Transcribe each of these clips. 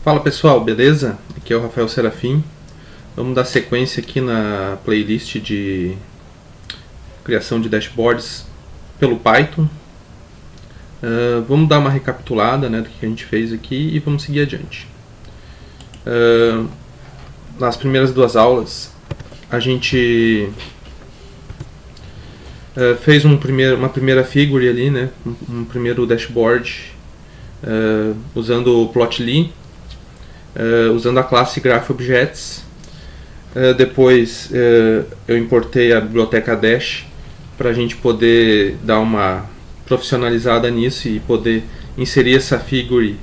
Fala pessoal, beleza? Aqui é o Rafael Serafim. Vamos dar sequência aqui na playlist de criação de dashboards pelo Python. Vamos dar uma recapitulada, né, do que a gente fez aqui e vamos seguir adiante. Nas primeiras duas aulas a gente fez uma primeira figure ali, né, um primeiro dashboard usando o Plotly, usando a classe GraphObjects. Depois eu importei a biblioteca Dash para a gente poder dar uma profissionalizada nisso e poder inserir essa figure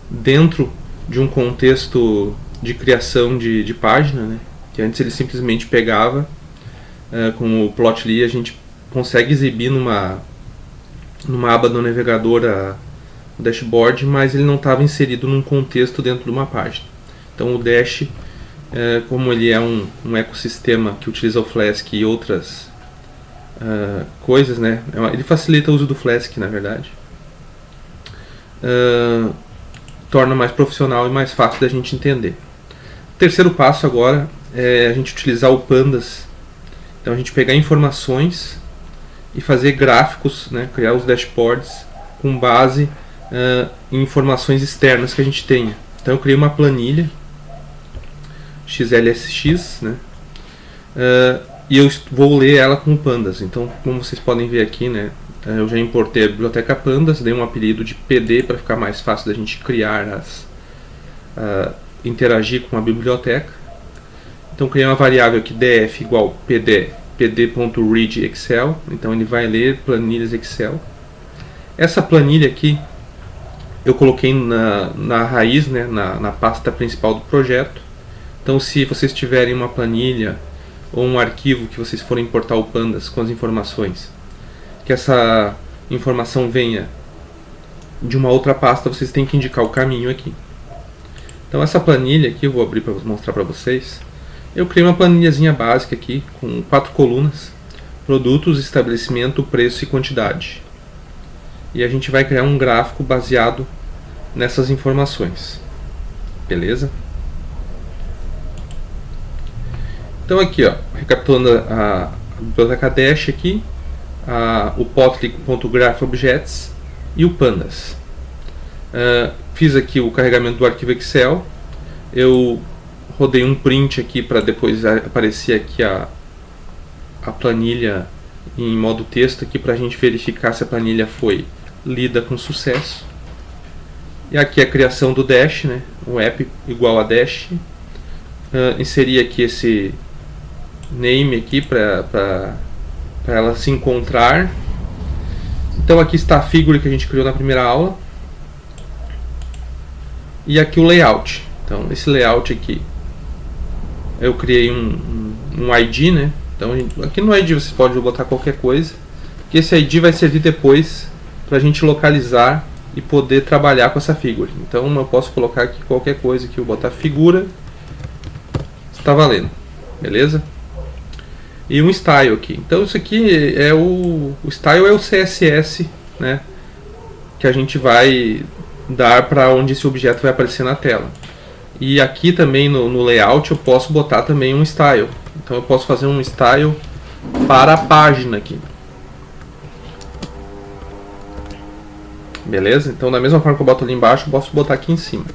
dentro de um contexto de criação de página, né? Que antes ele simplesmente pegava, com o Plotly a gente consegue exibir numa aba do navegador o dashboard, mas ele não estava inserido num contexto dentro de uma página. Então o Dash, como ele é um ecossistema que utiliza o Flask e outras coisas, né? Ele facilita o uso do Flask, na verdade. Torna mais profissional e mais fácil da gente entender. O terceiro passo agora é a gente utilizar o Pandas. Então a gente pegar informações e fazer gráficos, né? Criar os dashboards com base em informações externas que a gente tenha. Então eu criei uma planilha XLSX, né? E eu vou ler ela com o Pandas. Então, como vocês podem ver aqui, né, eu já importei a biblioteca Pandas, dei um apelido de PD para ficar mais fácil da gente criar interagir com a biblioteca. Então criei uma variável aqui df igual pd.read Excel. Então ele vai ler planilhas Excel. Essa planilha aqui eu coloquei na raiz, né, na pasta principal do projeto. Então se vocês tiverem uma planilha ou um arquivo que vocês forem importar o Pandas com as informações, que essa informação venha de uma outra pasta, vocês têm que indicar o caminho aqui. Então essa planilha aqui, eu vou abrir para mostrar para vocês. Eu criei uma planilhazinha básica aqui, com 4 colunas: produtos, estabelecimento, preço e quantidade. E a gente vai criar um gráfico baseado nessas informações. Beleza? Então aqui, ó, recapitulando a biblioteca Dash aqui, o Plotly.GraphObjects e o Pandas. Fiz aqui o carregamento do arquivo Excel. Eu rodei um print aqui para depois aparecer aqui a planilha em modo texto aqui para a gente verificar se a planilha foi lida com sucesso. E aqui a criação do Dash, né? O app igual a Dash. Inseri aqui esse name aqui para ela se encontrar. Então aqui está a figure que a gente criou na primeira aula. E aqui o layout. Então esse layout aqui eu criei um ID, né? Então aqui no ID você pode botar qualquer coisa, que esse ID vai servir depois para a gente localizar e poder trabalhar com essa figure. Então eu posso colocar aqui qualquer coisa, que eu botar figura, está valendo, beleza? E um style aqui. Então isso aqui é o style é o CSS, né, que a gente vai dar para onde esse objeto vai aparecer na tela. E aqui também no layout eu posso botar também um style. Então eu posso fazer um style para a página aqui. Beleza? Então da mesma forma que eu boto ali embaixo, eu posso botar aqui em cima.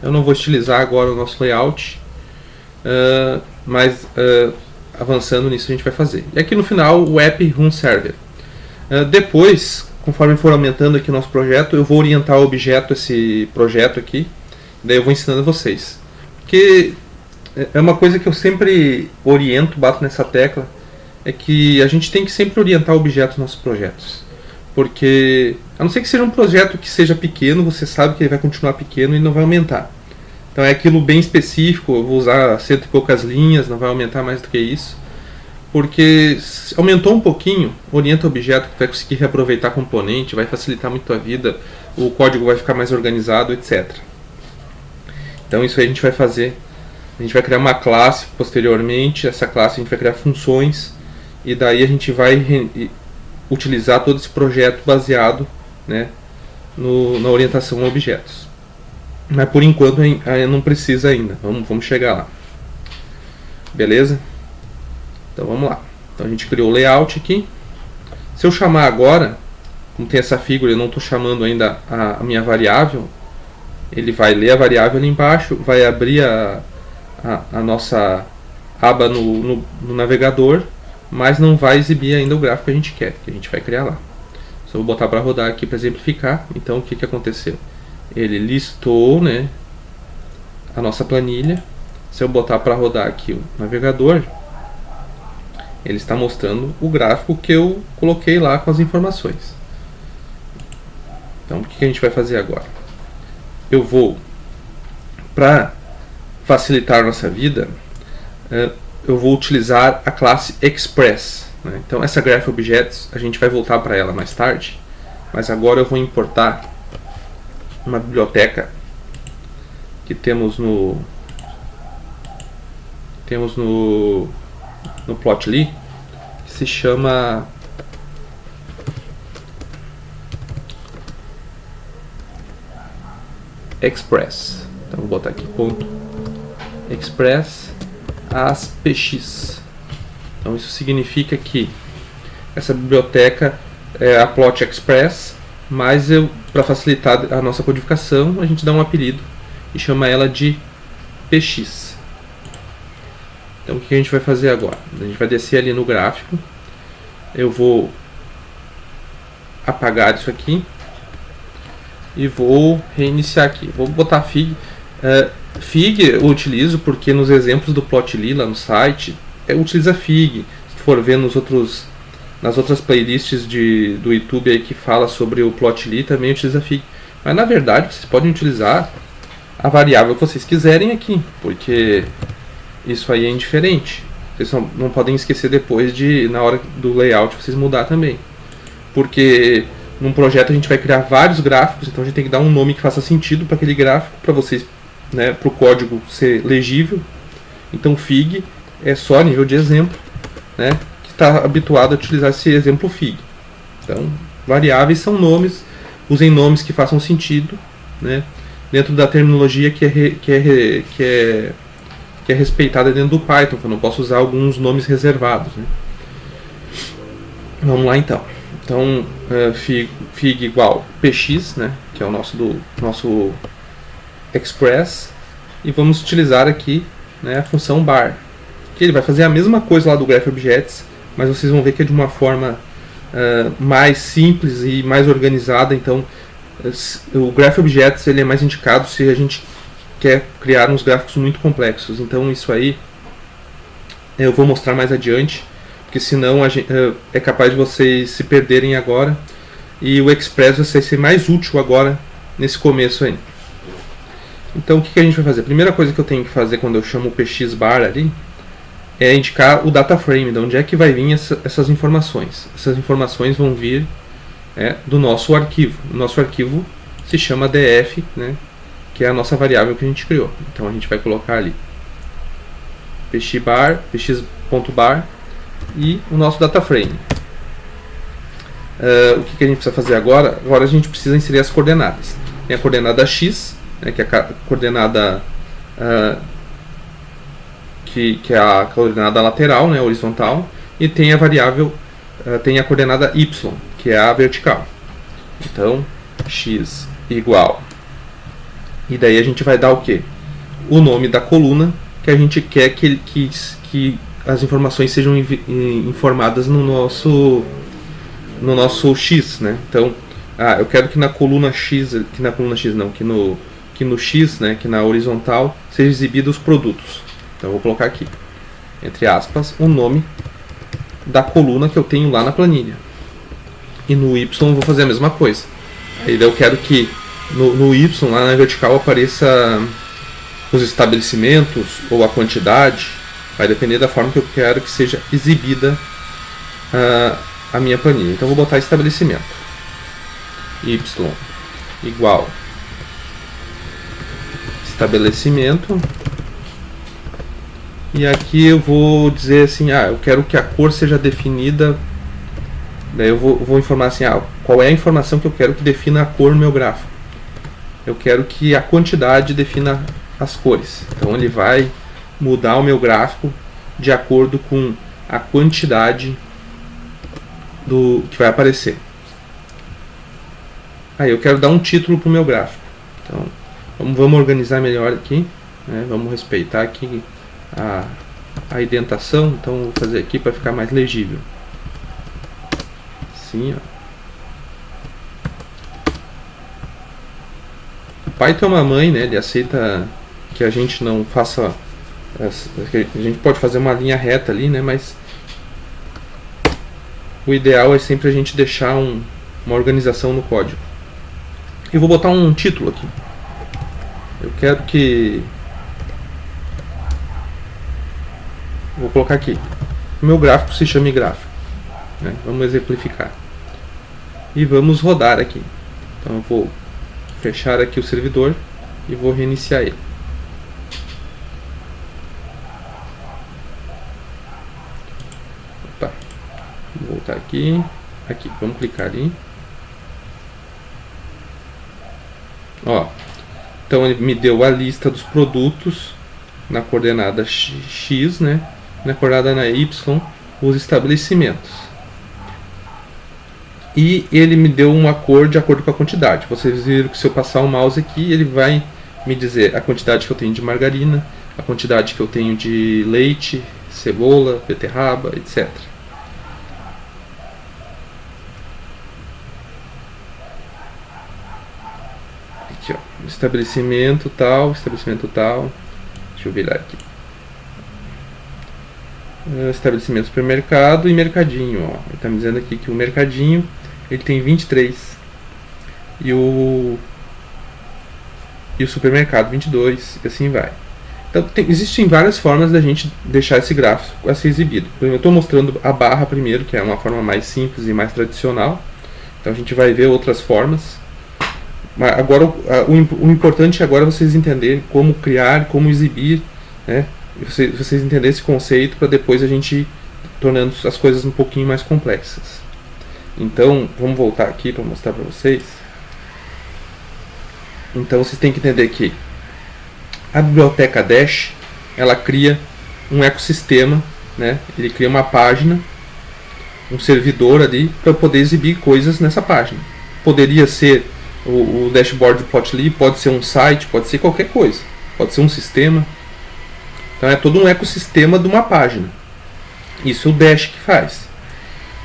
Eu não vou estilizar agora o nosso layout, mas avançando nisso a gente vai fazer. E aqui no final o app run server. Depois, conforme for aumentando aqui o nosso projeto, eu vou orientar o objeto, esse projeto aqui. Daí eu vou ensinando a vocês. Porque é uma coisa que eu sempre oriento, bato nessa tecla, é que a gente tem que sempre orientar o objeto nos nossos projetos. Porque, a não ser que seja um projeto que seja pequeno, você sabe que ele vai continuar pequeno e não vai aumentar. Então é aquilo bem específico, eu vou usar 100 e poucas linhas, não vai aumentar mais do que isso. Porque se aumentou um pouquinho, orienta o objeto que vai conseguir reaproveitar componente, vai facilitar muito a vida, o código vai ficar mais organizado, etc. Então isso aí a gente vai fazer. A gente vai criar uma classe posteriormente, essa classe a gente vai criar funções, e daí a gente vai utilizar todo esse projeto baseado, né, na orientação a objetos. mas por enquanto não precisa ainda. Vamos chegar lá. Beleza? Então vamos lá. Então a gente criou o layout aqui. Se eu chamar agora, como tem essa figura, eu não estou chamando ainda a minha variável, ele vai ler a variável ali embaixo, vai abrir a nossa aba no navegador, mas não vai exibir ainda o gráfico que a gente quer, que a gente vai criar lá. Só vou botar para rodar aqui para exemplificar. Então o que aconteceu? Ele listou, né, a nossa planilha. Se eu botar para rodar aqui o navegador, ele está mostrando o gráfico que eu coloquei lá com as informações. Então o que a gente vai fazer agora? Eu vou, para facilitar a nossa vida, eu vou utilizar a classe Express, né? Então essa Graph Objects a gente vai voltar para ela mais tarde, mas agora eu vou importar uma biblioteca que temos no Plotly, que se chama Express. Então vou botar aqui ponto Express ASPX. Então isso significa que essa biblioteca é a Plot Express, mas para facilitar a nossa codificação, a gente dá um apelido e chama ela de PX. Então o que a gente vai fazer agora? A gente vai descer ali no gráfico. Eu vou apagar isso aqui e vou reiniciar aqui. Vou botar Fig. Fig eu utilizo porque nos exemplos do Plotly lá no site utiliza Fig. Se for ver nas outras playlists do YouTube aí que fala sobre o Plotly, também utiliza Fig. Mas na verdade vocês podem utilizar a variável que vocês quiserem aqui, porque isso aí é indiferente. Vocês não podem esquecer depois na hora do layout, vocês mudar também. Porque num projeto a gente vai criar vários gráficos, então a gente tem que dar um nome que faça sentido para aquele gráfico, para vocês, né, para o código ser legível. Então Fig é só a nível de exemplo, né, que está habituado a utilizar esse exemplo Fig. Então variáveis são nomes, usem nomes que façam sentido, né, dentro da terminologia que é respeitada dentro do Python, que eu não posso usar alguns nomes reservados, né. Vamos lá então. Então Fig igual PX, né, que é o nosso Express, e vamos utilizar aqui, né, a função bar, que ele vai fazer a mesma coisa lá do Graph Objects, mas vocês vão ver que é de uma forma mais simples e mais organizada. Então o Graph Objects ele é mais indicado se a gente quer criar uns gráficos muito complexos. Então isso aí eu vou mostrar mais adiante, porque senão é capaz de vocês se perderem agora, e o Express vai ser mais útil agora nesse começo aí. Então o que a gente vai fazer? A primeira coisa que eu tenho que fazer quando eu chamo o px bar ali é indicar o data frame, de onde é que vai vir essas informações. Essas informações vão vir do nosso arquivo. O nosso arquivo se chama df, né, que é a nossa variável que a gente criou. Então a gente vai colocar ali px.bar e o nosso data frame. O que a gente precisa fazer agora? Agora a gente precisa inserir as coordenadas. Tem a coordenada x, né, que é a coordenada que é a coordenada lateral, né, horizontal, e tem a variável, tem a coordenada y, que é a vertical. Então x igual, e daí a gente vai dar o que? O nome da coluna que a gente quer que as informações sejam informadas no nosso x, né? Então, eu quero que na coluna x, que no x, né, que na horizontal seja exibido os produtos. Então eu vou colocar aqui, entre aspas, o nome da coluna que eu tenho lá na planilha. E no y eu vou fazer a mesma coisa. Aí eu quero que no y, lá na vertical, apareça os estabelecimentos ou a quantidade. Vai depender da forma que eu quero que seja exibida a minha planilha. Então eu vou botar estabelecimento. Y igual estabelecimento. E aqui eu vou dizer assim, eu quero que a cor seja definida. Daí eu vou informar assim, qual é a informação que eu quero que defina a cor no meu gráfico. eu quero que a quantidade defina as cores. Então ele vai mudar o meu gráfico de acordo com a quantidade do que vai aparecer. Aí eu quero dar um título para o meu gráfico. Então vamos organizar melhor aqui, né? Vamos respeitar aqui a indentação. Então vou fazer aqui para ficar mais legível. Assim, ó. O Python é uma mãe, né? Ele aceita que a gente não faça, a gente pode fazer uma linha reta ali, né? Mas o ideal é sempre a gente deixar uma organização no código. E vou botar um título aqui. Eu quero que... Vou colocar aqui. O meu gráfico se chame gráfico, né? Vamos exemplificar. E vamos rodar aqui. Então eu vou fechar aqui o servidor e vou reiniciar ele. Opa. Vou voltar aqui. Aqui, vamos clicar ali. Ó, então ele me deu a lista dos produtos na coordenada X, né? Na coordenada Y, os estabelecimentos. E ele me deu uma cor de acordo com a quantidade. Vocês viram que se eu passar o mouse aqui, ele vai me dizer a quantidade que eu tenho de margarina, a quantidade que eu tenho de leite, cebola, beterraba, etc. Aqui, ó, estabelecimento tal, estabelecimento tal. Deixa eu virar aqui. Estabelecimento supermercado e mercadinho, ó. Ele está me dizendo aqui que o mercadinho ele tem 23 e o supermercado 22 e assim vai. Então existem várias formas da gente deixar esse gráfico a ser exibido. Eu estou mostrando a barra primeiro, que é uma forma mais simples e mais tradicional. Então a gente vai ver outras formas. Mas agora o importante agora é vocês entenderem como criar, como exibir, né? Vocês entenderem esse conceito para depois a gente ir tornando as coisas um pouquinho mais complexas. Então, vamos voltar aqui para mostrar para vocês. Então, vocês têm que entender que a biblioteca Dash, ela cria um ecossistema, né? Ele cria uma página, um servidor ali para poder exibir coisas nessa página. Poderia ser o dashboard do Plotly, pode ser um site, pode ser qualquer coisa, pode ser um sistema. Então é todo um ecossistema de uma página. Isso é o Dash que faz.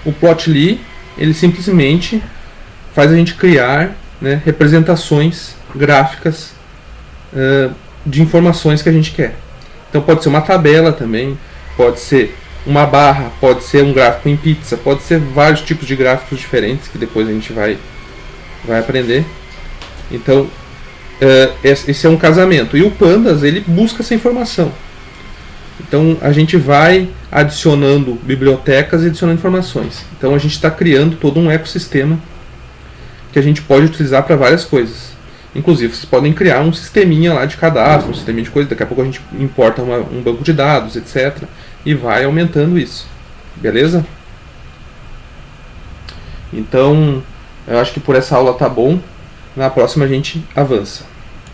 O Plotly, ele simplesmente faz a gente criar, né, representações gráficas de informações que a gente quer. Então pode ser uma tabela também, pode ser uma barra, pode ser um gráfico em pizza, pode ser vários tipos de gráficos diferentes que depois a gente vai aprender. Então esse é um casamento. E o Pandas, ele busca essa informação. Então a gente vai adicionando bibliotecas e adicionando informações. Então a gente está criando todo um ecossistema que a gente pode utilizar para várias coisas. Inclusive vocês podem criar um sisteminha lá de cadastro, um sisteminha de coisa. Daqui a pouco a gente importa um banco de dados, etc. E vai aumentando isso. Beleza? Então eu acho que por essa aula tá bom. Na próxima a gente avança.